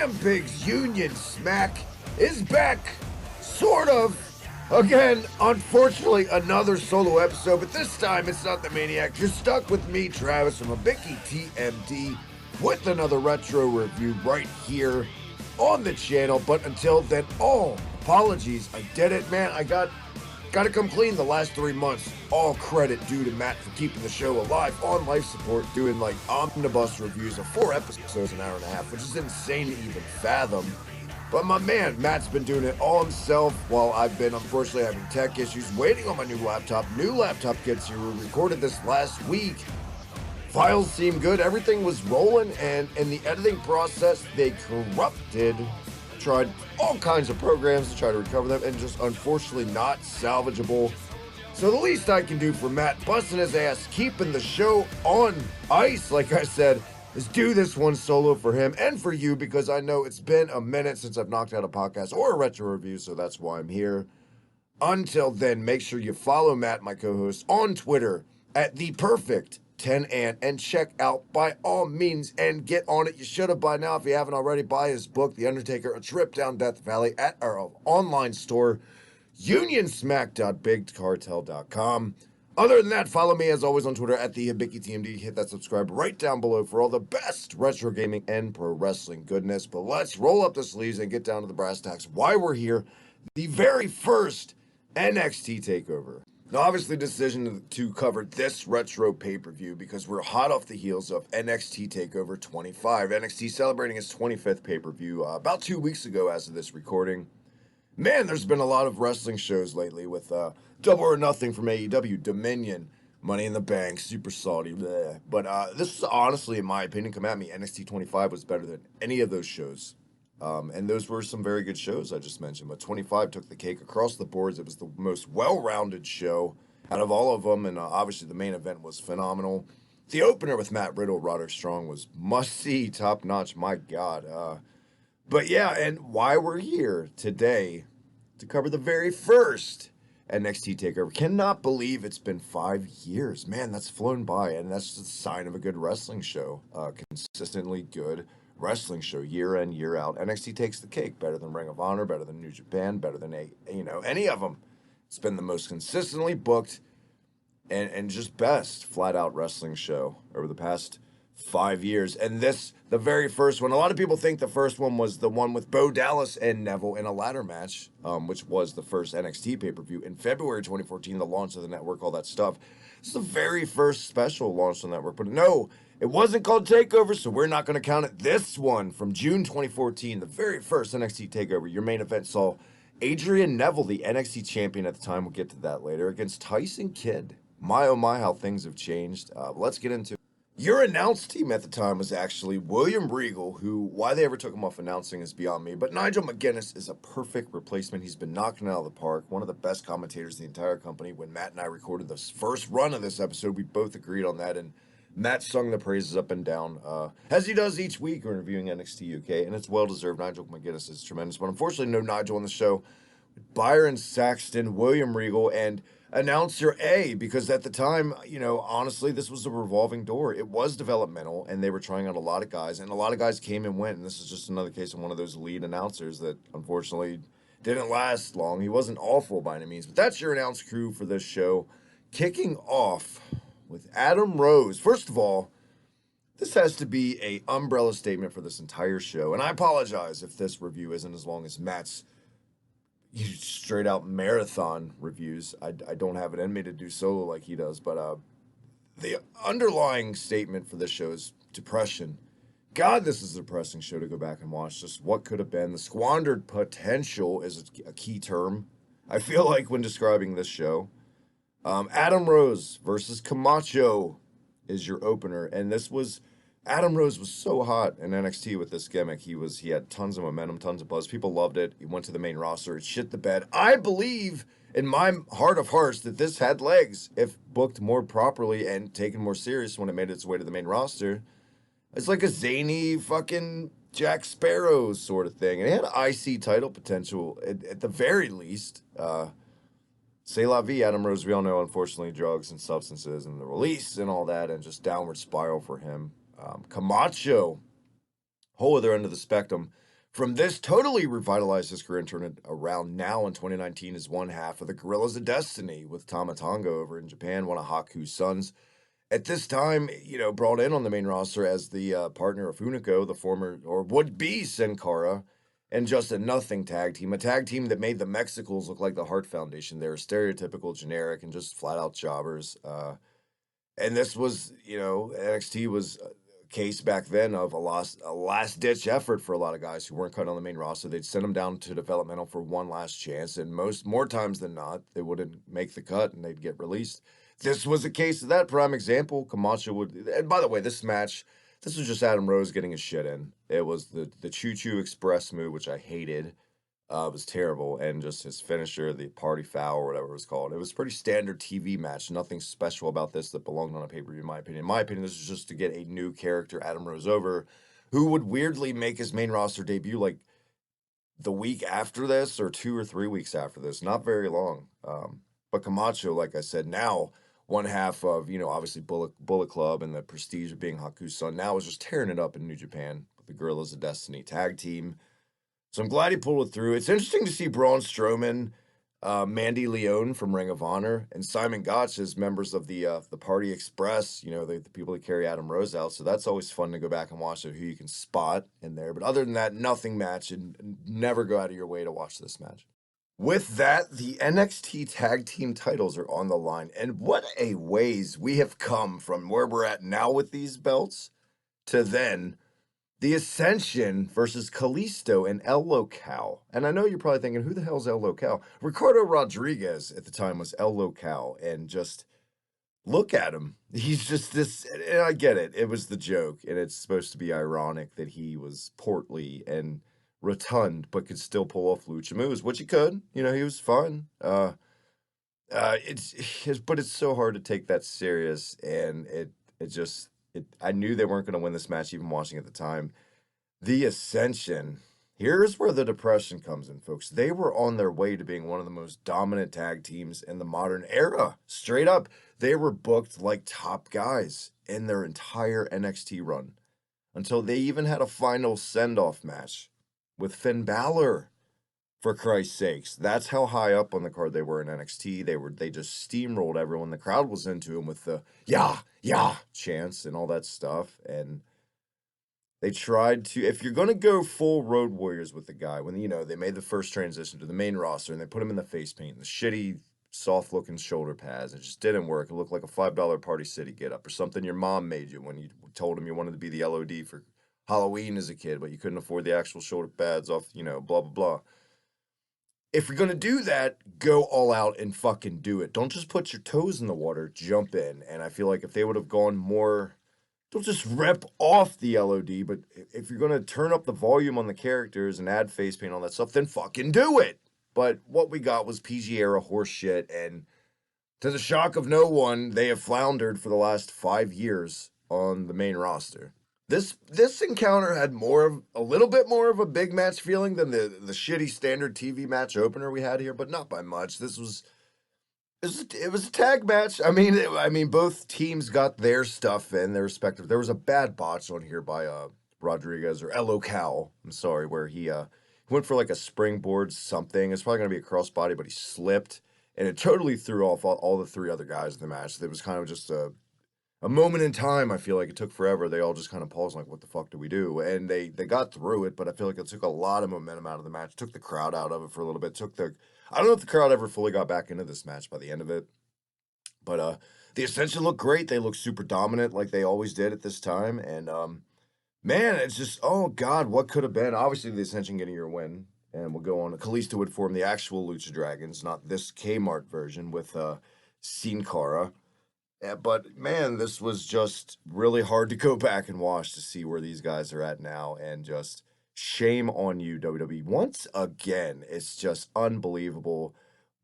Damn Big's Union Smack is back, sort of. Again, unfortunately, another solo episode, but this time it's not the Maniac. You're stuck with me, Travis, from Abiki TMD, with another retro review right here on the channel. But until then, apologies. I did it, man. I got to come clean the last 3 months. All credit due to Matt for keeping the show alive on life support, doing like omnibus reviews of 4 episodes, an hour and a half, which is insane to even fathom. But my man, Matt's been doing it all himself while I've been unfortunately having tech issues, waiting on my new laptop. New laptop gets here. We recorded this last week. Files seem good. Everything was rolling, and in the editing process, they corrupted. Tried all kinds of programs to try to recover them, and just unfortunately not salvageable. So the least I can do for Matt, busting his ass, keeping the show on ice, like I said, is do this one solo for him and for you, because I know it's been a minute since I've knocked out a podcast or a retro review, so that's why I'm here. Until then, make sure you follow Matt, my co-host, on Twitter at ThePerfect10ant, and check out by all means and get on it. You should have by now if you haven't already. Buy his book, The Undertaker: A Trip Down Death Valley, at our online store, unionsmack.bigcartel.com. Other than that, follow me as always on Twitter at TheHibikiTMD. Hit that subscribe right down below for all the best retro gaming and pro wrestling goodness. But let's roll up the sleeves and get down to the brass tacks. Why we're here, the very first NXT Takeover. Now, obviously, decision to cover this retro pay-per-view because we're hot off the heels of NXT Takeover 25. NXT celebrating its 25th pay-per-view about 2 weeks ago as of this recording. Man, there's been a lot of wrestling shows lately with Double or Nothing from AEW, Dominion, Money in the Bank, Super Salty, bleh. But this is honestly, in my opinion, come at me, NXT 25 was better than any of those shows. And those were some very good shows I just mentioned, but 25 took the cake across the boards. It was the most well-rounded show out of all of them, and obviously the main event was phenomenal. The opener with Matt Riddle, Roderick Strong was must-see, top-notch, my God. But yeah, and why we're here today to cover the very first NXT Takeover. Cannot believe it's been 5 years. Man, that's flown by, and that's just a sign of a good wrestling show. Consistently good wrestling show, year in, year out. NXT takes the cake. Better than Ring of Honor, better than New Japan, better than any of them. It's been the most consistently booked and just best flat-out wrestling show over the past 5 years. And this, the very first one, a lot of people think the first one was the one with Bo Dallas and Neville in a ladder match, which was the first NXT pay-per-view in February 2014, the launch of the network, all that stuff. It's the very first special launched on the network, but no, it wasn't called Takeover, so we're not going to count it. This one from June 2014, the very first NXT Takeover, your main event saw Adrian Neville, the NXT champion at the time, we'll get to that later, against Tyson Kidd. My oh my, how things have changed. Let's get into it. Your announce team at the time was actually William Regal, who, why they ever took him off announcing is beyond me, but Nigel McGuinness is a perfect replacement. He's been knocking it out of the park, one of the best commentators in the entire company. When Matt and I recorded the first run of this episode, we both agreed on that, and Matt sung the praises up and down, as he does each week when reviewing NXT UK, and it's well-deserved. Nigel McGuinness is tremendous, but unfortunately no Nigel on the show. Byron Saxton, William Regal, and Announcer A, because at the time, honestly, this was a revolving door. It was developmental, and they were trying out a lot of guys, and a lot of guys came and went, and this is just another case of one of those lead announcers that unfortunately didn't last long. He wasn't awful by any means, but that's your announce crew for this show. Kicking off with Adam Rose. First of all, this has to be a umbrella statement for this entire show, and I apologize if this review isn't as long as Matt's straight out marathon reviews. I don't have it in me to do solo like he does, but the underlying statement for this show is depression. God, this is a depressing show to go back and watch. Just what could have been. The squandered potential is a key term, I feel like, when describing this show. Adam Rose versus Camacho is your opener, and this was Adam Rose was so hot in NXT with this gimmick. He had tons of momentum, tons of buzz. People loved it. He went to the main roster. It shit the bed. I believe in my heart of hearts that this had legs if booked more properly and taken more serious when it made its way to the main roster. It's like a zany fucking Jack Sparrow sort of thing. And it had IC title potential at the very least. C'est la vie, Adam Rose, we all know, unfortunately, drugs and substances and the release and all that, and just downward spiral for him. Camacho, whole other end of the spectrum. From this, totally revitalized his career and turned it around now in 2019 as one half of the Gorillas of Destiny with Tama Tonga over in Japan, one of Haku's sons. At this time, brought in on the main roster as the partner of Funico, the former or would be Sin Cara, and just a nothing tag team. A tag team that made the Mexicals look like the Hart Foundation. They were stereotypical, generic, and just flat out jobbers. And this was, NXT was a case back then of a last ditch effort for a lot of guys who weren't cut on the main roster. They'd send them down to developmental for one last chance, and more times than not, they wouldn't make the cut and they'd get released. This was a case of that. Prime example. Camacho would, and by the way, this was just Adam Rose getting his shit in. It was the Choo Choo Express move, which I hated. It was terrible, and just his finisher, the party foul or whatever it was called. It was a pretty standard TV match. Nothing special about this that belonged on a pay-per-view, in my opinion. In my opinion, this was just to get a new character, Adam Rose, over, who would weirdly make his main roster debut like the week after this or 2 or 3 weeks after this. Not very long. But Camacho, like I said, now one half of, obviously Bullet Club and the prestige of being Haku's son, now is just tearing it up in New Japan with the Gorillas of Destiny tag team. So I'm glad he pulled it through. It's interesting to see Braun Strowman, Mandy Leone from Ring of Honor, and Simon Gotch as members of the Party Express, the people that carry Adam Rose out. So that's always fun to go back and watch who you can spot in there. But other than that, nothing match, and never go out of your way to watch this match. With that, the NXT tag team titles are on the line. And what a ways we have come from where we're at now with these belts to then the Ascension versus Kalisto and El Local. And I know you're probably thinking, who the hell's El Local? Ricardo Rodriguez at the time was El Local. And just look at him. He's just this, and I get it. It was the joke. And it's supposed to be ironic that he was portly and rotund, but could still pull off lucha moves, which he could. He was fun. But it's so hard to take that serious. And I knew they weren't going to win this match, even watching at the time. The Ascension. Here's where the depression comes in, folks. They were on their way to being one of the most dominant tag teams in the modern era. Straight up, they were booked like top guys in their entire NXT run until they even had a final send-off match with Finn Balor. For Christ's sakes, that's how high up on the card they were in NXT. They just steamrolled everyone. The crowd was into them with the yeah chants and all that stuff. And they tried to, if you're gonna go full Road Warriors with the guy, when they made the first transition to the main roster and they put him in the face paint and the shitty soft looking shoulder pads, it just didn't work. It looked like a $5 Party City get up or something your mom made you when you told him you wanted to be the LOD for Halloween as a kid, but you couldn't afford the actual shoulder pads off, blah blah blah. If you're going to do that, go all out and fucking do it. Don't just put your toes in the water, jump in. And I feel like if they would have gone more, don't just rip off the LOD, but if you're going to turn up the volume on the characters and add face paint and all that stuff, then fucking do it. But what we got was PG era horse shit. And to the shock of no one, they have floundered for the last 5 years on the main roster. This encounter had a little bit more of a big match feeling than the shitty standard TV match opener we had here, but not by much. It was a tag match. I mean, both teams got their stuff in their respective. There was a bad botch on here by Rodriguez or El Local. I'm sorry, where he went for like a springboard something. It's probably gonna be a crossbody, but he slipped, and it totally threw off all the 3 other guys in the match. It was kind of just a moment in time. I feel like it took forever. They all just kind of paused, like, what the fuck do we do? And they got through it, but I feel like it took a lot of momentum out of the match. Took the crowd out of it for a little bit. I don't know if the crowd ever fully got back into this match by the end of it. But the Ascension looked great. They looked super dominant like they always did at this time. And man, it's just, oh God, what could have been? Obviously the Ascension getting your win. And we'll go on. Kalisto would form the actual Lucha Dragons, not this Kmart version with Sin Cara. Yeah, but man, this was just really hard to go back and watch to see where these guys are at now, and just shame on you, WWE. Once again, it's just unbelievable.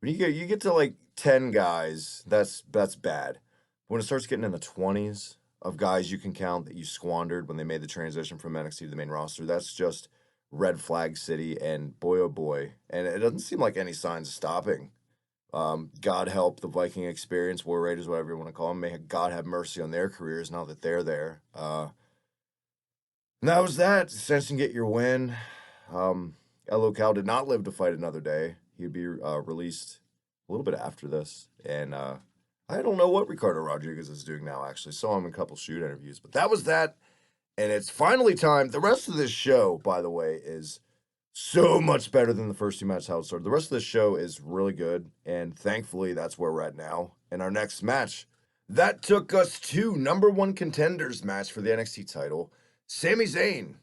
When you get to like 10 guys, that's bad. When it starts getting in the 20s of guys you can count that you squandered when they made the transition from NXT to the main roster, that's just red flag city, and boy oh boy. And it doesn't seem like any signs of stopping. God help the Viking Experience, War Raiders, whatever you want to call them. May God have mercy on their careers now that they're there. And that was that. Ascension get your win. LO did not live to fight another day. He'd be released a little bit after this. And I don't know what Ricardo Rodriguez is doing now, actually. Saw him in a couple shoot interviews. But that was that. And it's finally time. The rest of this show, by the way, is so much better than the first two matches how it started. The rest of this show is really good. And thankfully, that's where we're at now. And our next match, that took us to number one contenders match for the NXT title. Sami Zayn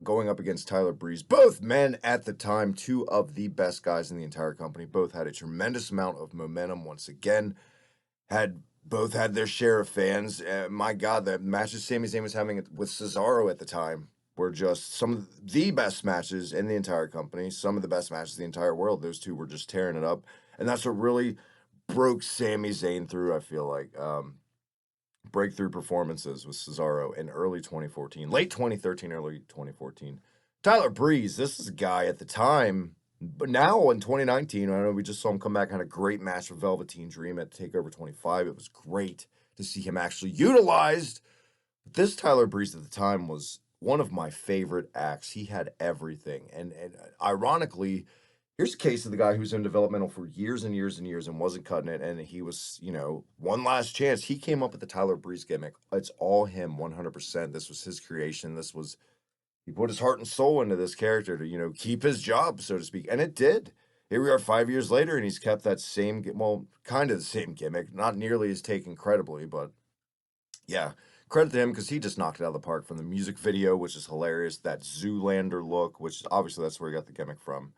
going up against Tyler Breeze. Both men at the time, two of the best guys in the entire company. Both had a tremendous amount of momentum once again. Both had their share of fans. My God, the matches Sami Zayn was having with Cesaro at the time were just some of the best matches in the entire company, some of the best matches in the entire world. Those two were just tearing it up. And that's what really broke Sami Zayn through, I feel like. Breakthrough performances with Cesaro in early 2014, late 2013, early 2014. Tyler Breeze, this is a guy at the time, but now in 2019, I know we just saw him come back, had a great match with Velveteen Dream at Takeover 25. It was great to see him actually utilized. This Tyler Breeze at the time was one of my favorite acts. He had everything. And ironically, here's a case of the guy who's in developmental for years and years and years and wasn't cutting it. And he was, one last chance. He came up with the Tyler Breeze gimmick. It's all him, 100%. This was his creation. He put his heart and soul into this character to, keep his job, so to speak. And it did. Here we are 5 years later, and he's kept that same, kind of the same gimmick. Not nearly as taken credibly, but yeah. Credit to him because he just knocked it out of the park from the music video, which is hilarious. That Zoolander look, which obviously that's where he got the gimmick from.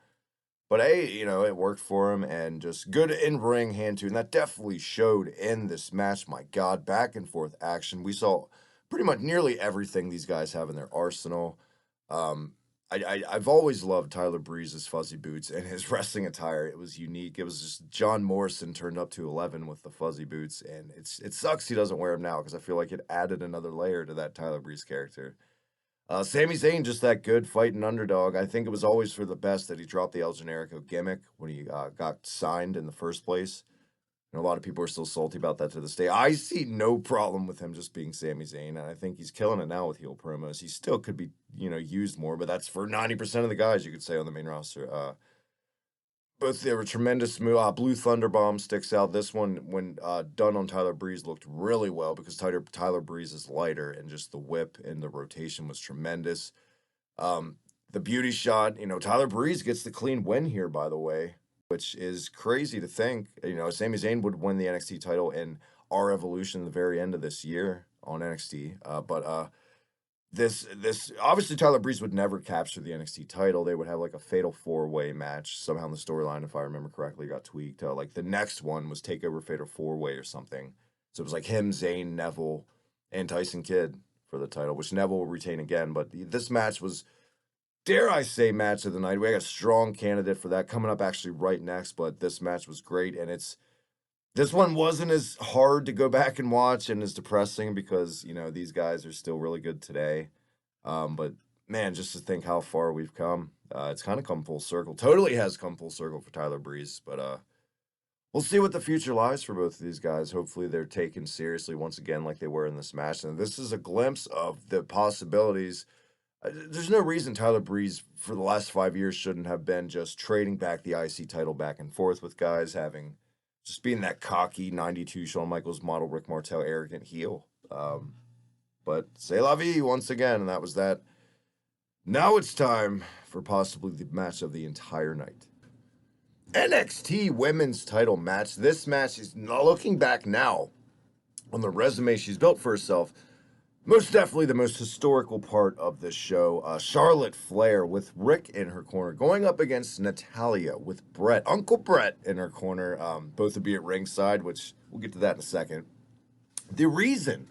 But hey, it worked for him and just good in-ring hand to. And that definitely showed in this match. My God, back and forth action. We saw pretty much nearly everything these guys have in their arsenal. I've always loved Tyler Breeze's fuzzy boots and his wrestling attire. It was unique. It was just John Morrison turned up to 11 with the fuzzy boots. And it sucks he doesn't wear them now because I feel like it added another layer to that Tyler Breeze character. Sami Zayn, just that good fighting underdog. I think it was always for the best that he dropped the El Generico gimmick when he got signed in the first place. And a lot of people are still salty about that to this day. I see no problem with him just being Sami Zayn, and I think he's killing it now with heel promos. He still could be, used more, but that's for 90% of the guys you could say on the main roster. Both they were tremendous move. Blue Thunder Bomb sticks out. This one, when done on Tyler Breeze, looked really well because Tyler Breeze is lighter, and just the whip and the rotation was tremendous. The beauty shot, Tyler Breeze gets the clean win here, by the way, which is crazy to think. Sami Zayn would win the NXT title in our Evolution at the very end of this year on NXT. But this obviously Tyler Breeze would never capture the NXT title. They would have like a fatal four-way match somehow in the storyline, if I remember correctly, got tweaked. Like the next one was Takeover Fatal Four-Way or something. So it was like him, Zayn, Neville, and Tyson Kidd for the title, which Neville will retain again. But this match was, dare I say, match of the night. We got a strong candidate for that coming up actually right next. But this match was great, and this one wasn't as hard to go back and watch and as depressing because, these guys are still really good today. But man, just to think how far we've come, it's kind of come full circle. Totally has come full circle for Tyler Breeze, but we'll see what the future lies for both of these guys. Hopefully they're taken seriously once again like they were in this match. And this is a glimpse of the possibilities. There's no reason Tyler Breeze for the last 5 years shouldn't have been just trading back the IC title back and forth with guys, just being that cocky 92 Shawn Michaels model Rick Martel arrogant heel. But c'est la vie once again, and that was that. Now it's time for possibly the match of the entire night. NXT Women's Title match. This match is, looking back now on the resume she's built for herself, most definitely the most historical part of this show. Charlotte Flair with Rick in her corner, going up against Natalya with Brett, Uncle Brett, in her corner. Both would be at ringside, which we'll get to that in a second. The reason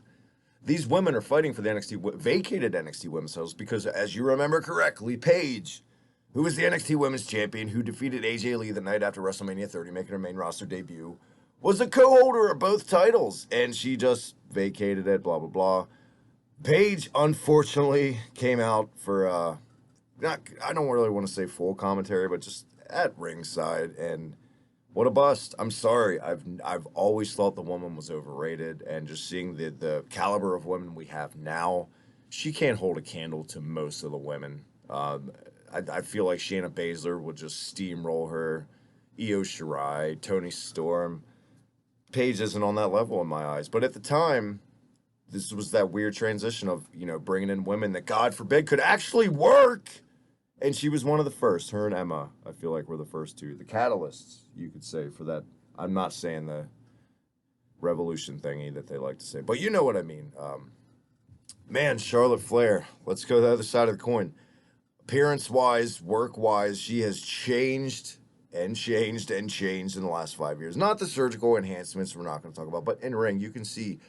these women are fighting for the vacated NXT Women's titles because, as you remember correctly, Paige, who was the NXT Women's Champion, who defeated AJ Lee the night after WrestleMania 30, making her main roster debut, was a co-holder of both titles, and she just vacated it, blah, blah, blah. Paige, unfortunately, came out for, I don't really want to say full commentary, but just at ringside, and what a bust. I'm sorry. I've always thought the woman was overrated, and just seeing the caliber of women we have now, she can't hold a candle to most of the women. I feel like Shayna Baszler would just steamroll her. Io Shirai, Tony Storm. Paige isn't on that level in my eyes. But at the time, this was that weird transition of, bringing in women that, God forbid, could actually work. And she was one of the first. Her and Emma, I feel like, were the first two. The catalysts, you could say, for that. I'm not saying the revolution thingy that they like to say, but you know what I mean. Man, Charlotte Flair, let's go to the other side of the coin. Appearance-wise, work-wise, she has changed and changed and changed in the last 5 years. Not the surgical enhancements we're not going to talk about, but in ring, you can see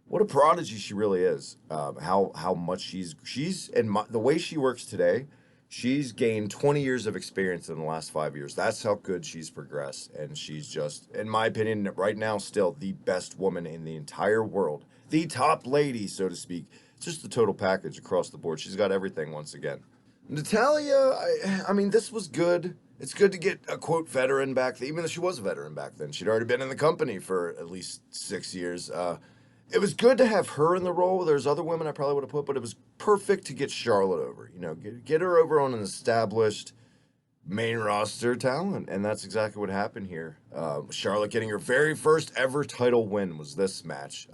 what a prodigy she really is. How much she's and the way she works today, she's gained 20 years of experience in the last 5 years. That's how good she's progressed, and she's just, in my opinion, right now still the best woman in the entire world, the top lady, so to speak. It's just the total package across the board. She's got everything once again. Natalia, I mean, this was good. It's good to get a quote veteran back, even though she was a veteran back then. She'd already been in the company for at least 6 years. It was good to have her in the role. There's other women I probably would have put, but it was perfect to get Charlotte over. Get her over on an established main roster talent, and that's exactly what happened here. Charlotte getting her very first ever title win was this match.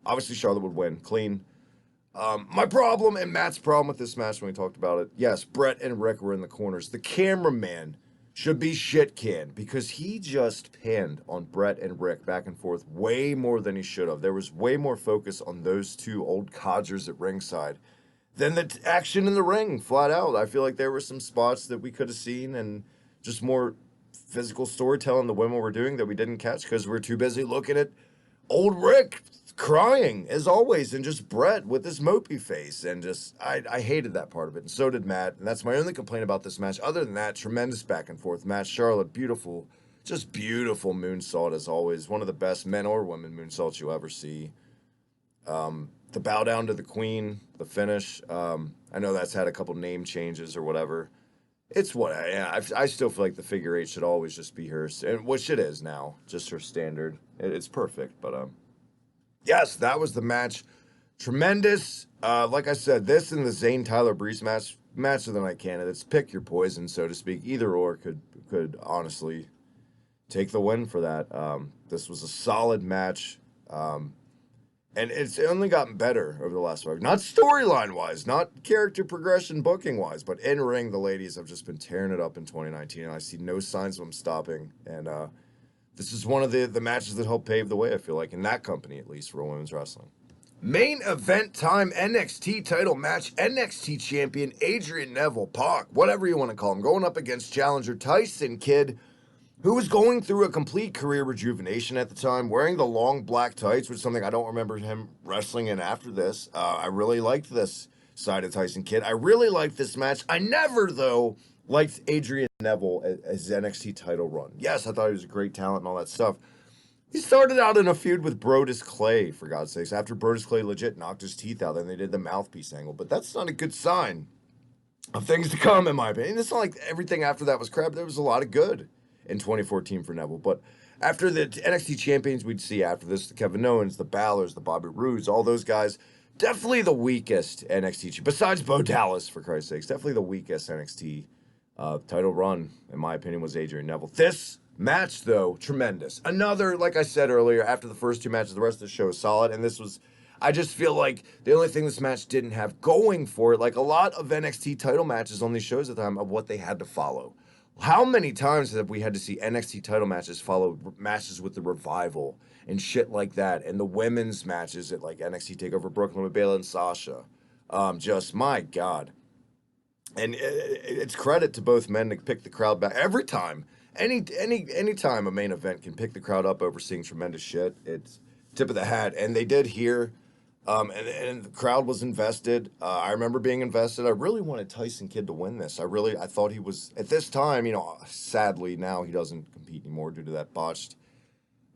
Obviously, Charlotte would win clean. My problem and Matt's problem with this match when we talked about it, yes, Brett and Rick were in the corners. The cameraman should be shit canned because he just panned on Brett and Rick back and forth way more than he should have. There was way more focus on those two old codgers at ringside than the action in the ring, flat out. I feel like there were some spots that we could have seen and just more physical storytelling the women were doing that we didn't catch because we're too busy looking at old Rick crying as always, and just Brett with his mopey face, and just I hated that part of it, and so did Matt, and that's my only complaint about this match. Other than that, tremendous back and forth match. Charlotte, beautiful, just beautiful moonsault as always. One of the best men or women moonsaults you'll ever see. The bow down to the Queen, the finish. I know that's had a couple name changes or whatever. It's what I still feel like the figure eight should always just be hers, and which it is now, just her standard. It's perfect, but yes, that was the match. Tremendous. Like I said, this and the Zayn Tyler Breeze match of the night candidates. Pick your poison, so to speak. Either or could honestly take the win for that. This was a solid match. And it's only gotten better over the last 5 years. Not storyline wise, not character progression booking wise, but in ring, the ladies have just been tearing it up in 2019, and I see no signs of them stopping. And this is one of the matches that helped pave the way, I feel like, in that company at least, for women's wrestling. Main event time NXT title match. NXT champion Adrian Neville, Pac, whatever you want to call him, going up against challenger Tyson Kidd, who was going through a complete career rejuvenation at the time, wearing the long black tights, which is something I don't remember him wrestling in after this. I really liked this side of Tyson Kidd. I really liked this match. I never, though, liked Adrian Neville as NXT title run. Yes, I thought he was a great talent and all that stuff. He started out in a feud with Brodus Clay, for God's sakes, after Brodus Clay legit knocked his teeth out, and they did the mouthpiece angle. But that's not a good sign of things to come, in my opinion. It's not like everything after that was crap. There was a lot of good in 2014 for Neville. But after the NXT champions we'd see after this, the Kevin Owens, the Balors, the Bobby Roodes, all those guys, definitely the weakest NXT, besides Bo Dallas, for Christ's sakes, definitely the weakest NXT title run, in my opinion, was Adrian Neville. This match, though, tremendous. Another, like I said earlier, after the first two matches, the rest of the show is solid, and this was, I just feel like the only thing this match didn't have going for it, like a lot of NXT title matches on these shows at the time, of what they had to follow. How many times have we had to see NXT title matches follow matches with the Revival and shit like that, and the women's matches at like NXT Takeover Brooklyn with Bayley and Sasha? Just my God. And it's credit to both men to pick the crowd back every time. Any time a main event can pick the crowd up over seeing tremendous shit, it's tip of the hat. And they did here. And the crowd was invested. I remember being invested. I really wanted Tyson Kidd to win this. I thought he was, at this time, sadly now he doesn't compete anymore due to that botched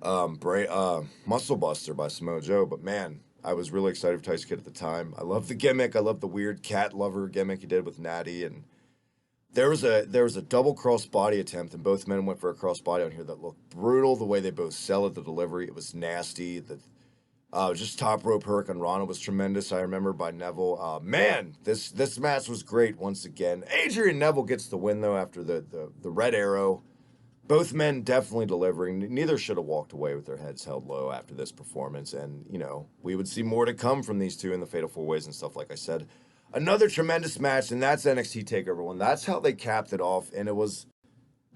Muscle Buster by Samoa Joe. But man, I was really excited for Tyson Kidd at the time. I love the gimmick. I love the weird cat lover gimmick he did with Natty. And there was a double cross body attempt, and both men went for a cross body on here that looked brutal. The way they both sell it, the delivery, it was nasty. Just top rope Hurricane Rana was tremendous. I remember by Neville. Man, this match was great once again. Adrian Neville gets the win though after the red arrow. Both men definitely delivering. Neither should have walked away with their heads held low after this performance. And, you know, we would see more to come from these two in the Fatal 4-Ways and stuff, like I said. Another tremendous match, and that's NXT TakeOver 1. That's how they capped it off. And it was,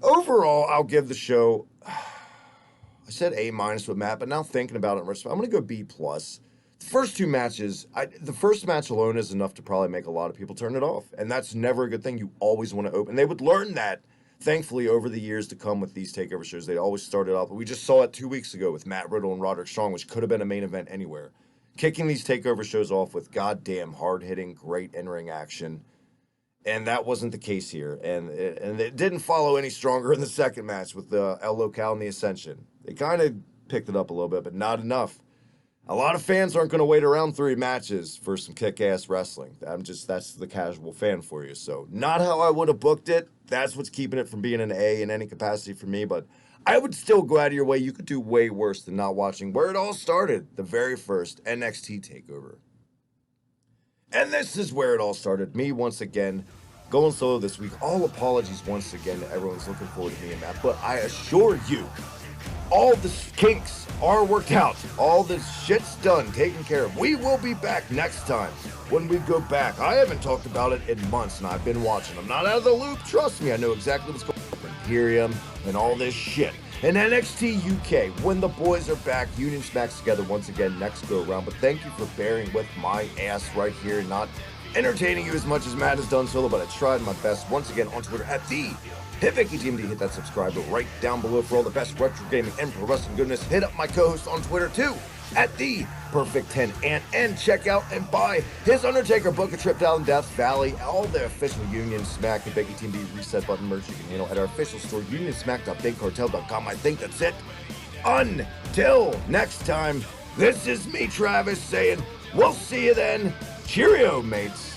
overall, I'll give the show, I said A- with Matt, but now thinking about it, I'm going to go B+. The first two matches, the first match alone is enough to probably make a lot of people turn it off. And that's never a good thing. You always want to open. They would learn that. Thankfully, over the years to come with these takeover shows, they always started off. We just saw it 2 weeks ago with Matt Riddle and Roderick Strong, which could have been a main event anywhere. Kicking these takeover shows off with goddamn hard-hitting, great in-ring action. And that wasn't the case here. And it didn't follow any stronger in the second match with the El Local and the Ascension. They kind of picked it up a little bit, but not enough. A lot of fans aren't going to wait around 3 matches for some kick-ass wrestling. That's the casual fan for you. So not how I would have booked it. That's what's keeping it from being an A in any capacity for me. But I would still go out of your way. You could do way worse than not watching where it all started, the very first NXT TakeOver. And this is where it all started. Me, once again, going solo this week. All apologies once again to everyone's looking forward to me and Matt. But I assure you, all the kinks are worked out. All the shit's done, taken care of. We will be back next time when we go back. I haven't talked about it in months, and I've been watching. I'm not out of the loop. Trust me, I know exactly what's going on. Imperium and all this shit. And NXT UK, when the boys are back, Union smacks together once again next go around. But thank you for bearing with my ass right here, not entertaining you as much as Matt has done solo, but I tried my best. Once again on Twitter at the HitVickyTMD. Hit that subscribe button right down below for all the best retro gaming and pro wrestling goodness. Hit up my co-host on Twitter too at the Perfect10 and check out and buy his Undertaker book, A Trip Down Death Valley, all the official Union Smack and Becky TMD reset button merch you can handle at our official store, unionsmack.bigcartel.com. I think that's it. Until next time, this is me, Travis, saying we'll see you then. Cheerio, mates.